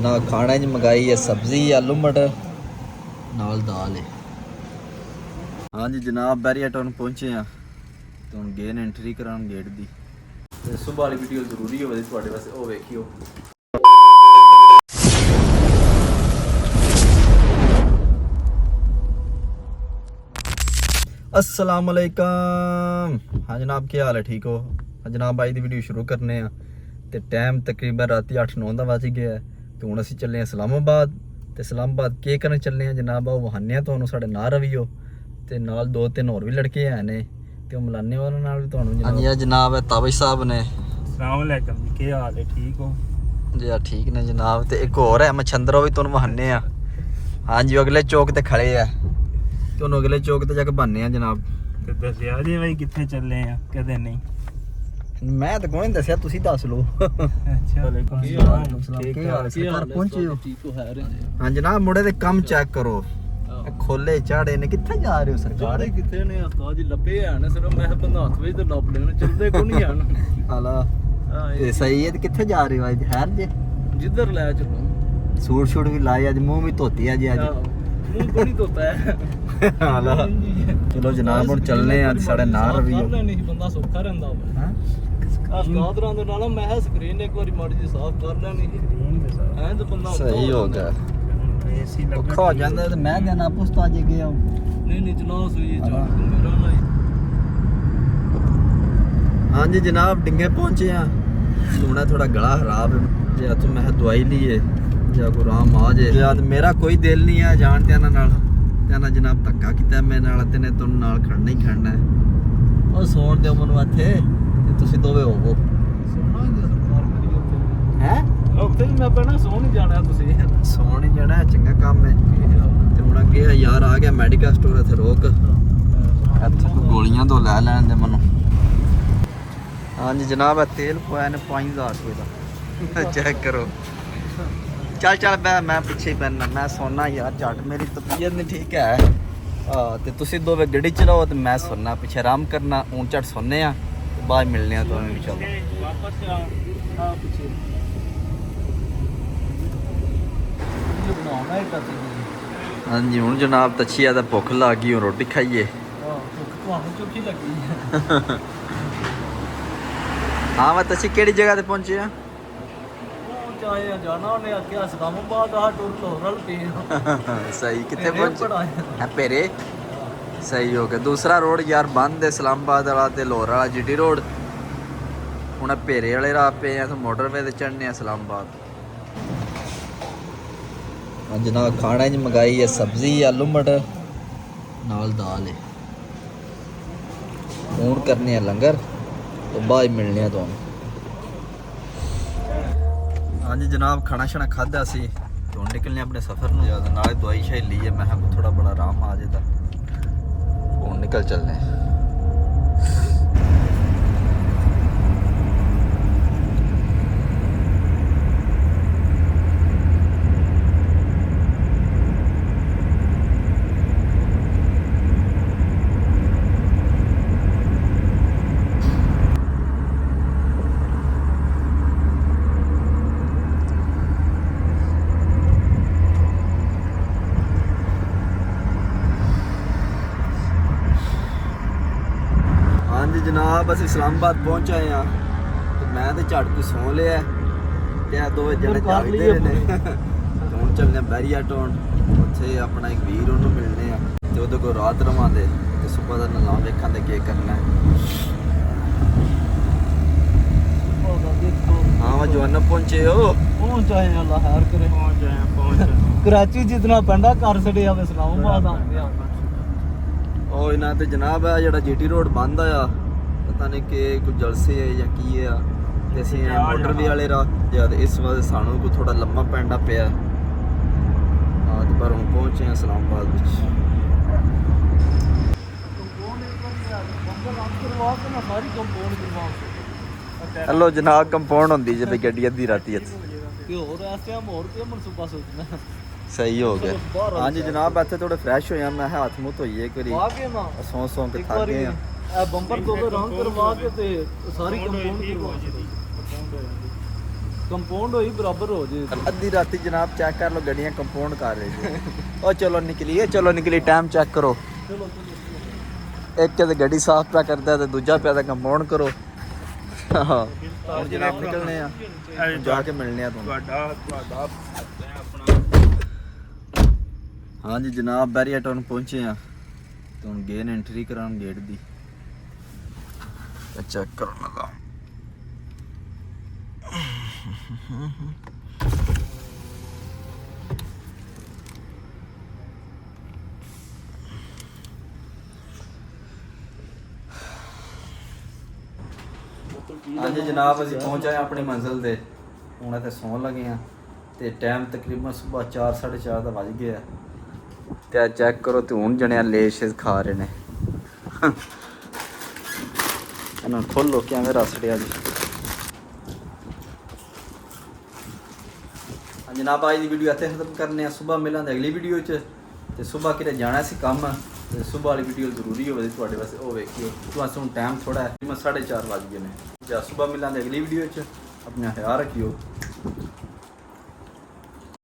ना खाने च मंगाई है सब्जी आलू मटर नाल दाल है। हाँ जी जनाब बैरिया टाउन पहुंचे हैं तो हम गए ने एंट्री करान गेट दी ते सुबह वाली वीडियो जरूरी होवे तुहाडे वास्ते ओ वेखियो। अस्सलाम वालेकुम। हाँ जनाब क्या हाल है, ठीक हो? हाँ जनाब आज दी वीडियो शुरू करने हैं ते टाइम तकरीबन राती 8-9 दा वज गया है ते हुण असीं चले इस्लामाबाद ते इस्लामाबाद के करन चलने हैं जनाब आओ वहाने आ तुहानूं साडे नाल रवियो ते नाल 2-3 होर भी लड़के हैं ने ते ओह मिलाने उहनां नाल भी तुहानूं। हाँ जी जनाब है ताबिश साहब ने। अस्सलाम वालेकुम जी, क्या हाल है, ठीक हो जी? हाँ ठीक ने जनाब। ते एक होर है मछंदर वो भी तुहानूं वहाने आ। हाँ जी अगले चौक ते खड़े है तुहानूं अगले चौक ते जाके बनने आ जनाब। ते दस्सिया जी भाई कित्थे चले आ कदे नहीं। मैं तो कोई नहीं दस्सिया तुसी दस लो। अच्छा वालेकुम सलाम, ठीक है पहुंचे हो? हाँ जनाब मुंडे दे कम चेक करो खोले झाड़े ने कित्थे जा रहे हो सरकार? किथे ने उस्ताद जी लपे हैं सिर्फ मैं बंदा हथ विच ते लप लेने चलदे को नहीं हैं। हाला ये सही है। ते कित्थे जा रहे हो आज? खैर जे जिधर ले चलो। सूट शूट भी लाए आज, मुंह भी धोती है जी आज। मुंह को नहीं धोता है। हाला चलो जनाब हुण चलने आ साडे नाल रवियो। नहीं बंदा सौखा रहंदा होवे। हां उस्ताद रां दे नाल मैं स्क्रीन एक बारी माड़ी जी साफ कर लेनी है तो बंदा सही हो गया। एसी औखा हो जांदा ते मैं कहना आप उस्ताद जी गए हो। नहीं चलाओ सुई चार मेरा ना। हाँ जी जनाब डिंगे पहुंचे हैं। सोना थोड़ा गला खराब है जे तो मैं दवाई ली है जे को आराम आ जाए। याद मेरा कोई दिल नहीं है जान ते नाल ते जनाब धक्का कीता मेरे नाल ते ने तुम नाल खड़ना ही खड़ना है। ओ सोण दे मनु इत्थे ते तुसी दोवे होवो। सोना ही सरकार करी उत्ते हैं ਉੱਥੇ ਵੀ ਮੈਂ ਪਹਿਲਾਂ ਸੌਣ ਹੀ ਜਾਣਾ ਤੁਸੀਂ ਸੌਣ ਹੀ ਜਾਣਾ ਚੰਗਾ ਕੰਮ ਹੈ ਤੇ ਹੁਣ ਅੱਗੇ ਯਾਰ ਆ ਗਿਆ ਮੈਡੀਕਲ ਸਟੋਰ ਇੱਥੇ ਰੋਕ ਇੱਥੇ ਕੋ ਗੋਲੀਆਂ ਤੋਂ ਲੈ ਲੈਣ ਦੇ ਮੈਨੂੰ। ਹਾਂਜੀ ਜਨਾਬ ਇਹ ਤੇਲ ਪਾਇਆ ਨੇ 5000 ਰੁਪਏ ਦਾ ਚੈੱਕ ਕਰੋ। ਚੱਲ ਬੈ ਮੈਂ ਪਿੱਛੇ ਹੀ ਪੈਣਾ ਮੈਂ ਸੌਣਾ ਯਾਰ ਝੱਟ ਮੇਰੀ ਤਬੀਅਤ ਨਹੀਂ ਠੀਕ ਹੈ। ਤੇ ਤੁਸੀਂ ਦੋਵੇਂ ਗੱਡੀ ਚਲਾਓ ਤੇ ਮੈਂ ਸੌਣਾ ਪਿੱਛੇ ਆਰਾਮ ਕਰਨਾ ਹੁਣ ਝੱਟ ਸੌਣੇ ਆ ਤੇ ਬਾਅਦ ਮਿਲਨੇ ਆ ਤੁਹਾਨੂੰ ਇੰਸ਼ਾਅੱਲਾ। ਵਾਪਸ ਆ ਪਿੱਛੇ ਬਣਾਉਣਾ ਹੈ ਤਾਂ ਹਾਂਜੀ ਹੁਣ ਜਨਾਬ ਤੱਛੀਆ ਦਾ ਭੁੱਖ ਲੱਗ ਗਈ ਹੁਣ ਰੋਟੀ ਖਾਈਏ। ਭੁੱਖ ਤੁਹਾਨੂੰ ਚੁੱਕੀ ਲੱਗੀ ਹੈ। ਹਾਂ ਮੈਂ ਤੱਛੀ ਕਿਹੜੀ ਜਗ੍ਹਾ ਤੇ ਪਹੁੰਚੇ ਆ? ਉਹ ਚਾਹੇ ਜਾਣਾ ਉਹਨੇ ਅੱਗੇ ਇਸਲਾਮਾਬਾਦ ਆ ਟੁਰ ਲੋਰਲ ਪੀ ਸਹੀ ਕਿੱਥੇ ਪਹੁੰਚੇ? ਪੇਰੇ ਸਹੀ ਹੋ ਗਿਆ। ਦੂਸਰਾ ਰੋਡ ਯਾਰ ਬੰਦ ਹੈ ਇਸਲਾਮਾਬਾਦ ਵਾਲਾ ਤੇ ਲਾਹੌਰ ਵਾਲਾ ਜੀਟੀ ਰੋਡ। ਹੁਣ ਪੇਰੇ ਵਾਲੇ ਰਾਹ ਪਏ ਆ ਤੇ ਮੋਟਰਵੇ ਤੇ ਚੜਨੇ ਆ ਇਸਲਾਮਾਬਾਦ। जनाब खाने च मंगाई है सब्जी आलू मटर नाल दाल है। हूँ करने हैं लंगर तो बाद मिलने हैं तुहानूं। हाँ जी जनाब खाना शाना खादा सी तो निकलने अपने सफ़र में ज़्यादा नाल दवाई शाई ली है। मैं थोड़ा बड़ा आराम आ जाता हूँ निकल चलने। जनाब अस इस्लामाबाद पहुंच आए हैं तो मैं तो झट को सौ लिया ते दो जने जागते ने तो हुण चलने बैरिया टाउन उत्थे अपना एक वीर उन्होंने मिलने आ ते ओहदे कोल रात रवांदे ते सुबह दा नलाम वेखां दे के करना है। हाँ मैं जवाना पहुंचे हो पहुंच आए अल्लाह खैर करे। पहुंच कराची जितना पेंडा कर छड़े आ इस्लामाबाद आंदे आ ਉਹ ਇਹਨਾਂ ਤੇ ਜਨਾਬ ਹੈ ਜਿਹੜਾ ਜੀਟੀ ਰੋਡ ਬੰਦ ਆ ਪਤਾ ਨਹੀਂ ਕਿ ਕੋਈ ਜਲਸੇ ਹੈ ਜਾਂ ਕੀ ਹੈ ਤੇ ਅਸੀਂ ਮੋਟਰਵੇ ਵਾਲੇ ਰਾਹ ਜਦ ਇਸ ਵਾਰ ਸਾਨੂੰ ਕੋਈ ਥੋੜਾ ਲੰਮਾ ਪੈਂਡਾ ਪਿਆ। ਹਾਂ ਤੇ ਪਰ ਹੁਣ ਪਹੁੰਚੇ ਹਾਂ ਇਸਲਾਮਾਬਾਦ ਵਿੱਚ। ਹੈਲੋ ਜਨਾਬ ਕੰਪਾਊਂਡ ਹੁੰਦੀ ਜੇ ਬਈ ਗੱਡੀ ਅੱਧੀ ਰਾਤੀ ਤੇ ਹੋਰ ਐਸੇ ਹੋਰ ਕੀ ਮਨਸੂਬਾ ਸੋਚਣਾ। ਸਹੀ ਹੋ ਗਿਆ। ਹਾਂਜੀ ਜਨਾਬ ਇੱਥੇ ਥੋੜੇ ਫਰੈਸ਼ ਹੋਇਆ ਮੈਂ ਹੱਥ ਮੂੰਹ ਧੋਈਏ ਇੱਕ ਵਾਰੀ ਆ ਕੇ ਨਾ ਸੌਂ ਕੇ ਥੱਕ ਗਏ ਆ। ਇਹ ਬੰਪਰ ਤੋਂ ਰੰਗ ਕਰਵਾ ਕੇ ਤੇ ਸਾਰੀ ਕੰਪਾਊਂਡ ਕਰਵਾ ਕੰਪਾਊਂਡ ਹੋਈ ਬਰਾਬਰ ਹੋ ਜੇ ਅੱਧੀ ਰਾਤੀ ਜਨਾਬ ਚੈੱਕ ਕਰ ਲਓ ਗੱਡੀਆਂ ਕੰਪਾਊਂਡ ਕਰ ਰਹੇ ਜੀ ਉਹ ਚਲੋ ਨਿਕਲੀ ਟਾਈਮ ਚੈੱਕ ਕਰੋ ਚਲੋ ਇੱਕ ਤੇ ਗੱਡੀ ਸਾਫ਼ ਪਿਆ ਕਰਦਾ ਤੇ ਦੂਜਾ ਪਿਆ ਤਾਂ ਕੰਪਾਊਂਡ ਕਰੋ ਹਾਂ ਹੁਣ ਜਨਾਬ ਨਿਕਲਨੇ ਆ ਜਾ ਕੇ ਮਿਲਨੇ ਆ ਤੁਹਾਨੂੰ ਤੁਹਾਡਾ ਹਾਂਜੀ ਜਨਾਬ ਬੈਰੀਆ ਟਾਊਨ ਪਹੁੰਚੇ ਆ ਤੇ ਹੁਣ ਗੇਨ ਐਂਟਰੀ ਕਰਾਉਣ ਗੇਟ ਦੀ ਚੈੱਕ ਕਰਨ ਲੱਗਾ ਹਾਂਜੀ ਜਨਾਬ ਅਸੀਂ ਪਹੁੰਚ ਆਏ ਆਪਣੀ ਮੰਜ਼ਿਲ ਤੇ ਹੁਣ ਇੱਥੇ ਸੌਣ ਲੱਗੇ ਆ ਤੇ ਟਾਈਮ ਤਕਰੀਬਨ ਸਵੇਰ 4:30 ਦਾ ਵੱਜ ਗਿਆ ਤੇ ਚੈੱਕ ਕਰੋ ਤੇ ਹੁਣ ਜਣਿਆ ਲੇਸ਼ ਖਾ ਰਹੇ ਨੇ ਇਹਨਾਂ ਖੋਲੋ ਕਿਵੇਂ ਰਸੜਿਆ ਜੀ ਜਨਾਬ ਅੱਜ ਦੀ ਵੀਡੀਓ ਇੱਥੇ ਖਤਮ ਕਰਨੇ ਆ ਸਵੇਰ ਮਿਲਾਂਗੇ ਅਗਲੀ ਵੀਡੀਓ 'ਚ ਤੇ ਸਵੇਰ ਕਿਤੇ ਜਾਣਾ ਸੀ ਕੰਮ ਤੇ ਸਵੇਰ ਵਾਲੀ ਵੀਡੀਓ ਜ਼ਰੂਰੀ ਹੋਵੇ ਤੁਹਾਡੇ ਵਾਸਤੇ ਉਹ ਵੇਖਿਓ ਤੁਹਾਨੂੰ ਟਾਈਮ ਥੋੜਾ ਹੈ 4:30 ਵੱਜ ਗਏ ਨੇ ਜਾਂ ਸਵੇਰ ਮਿਲਾਂਗੇ ਅਗਲੀ ਵੀਡੀਓ 'ਚ ਆਪਣਾ ਖਿਆਲ ਰੱਖਿਓ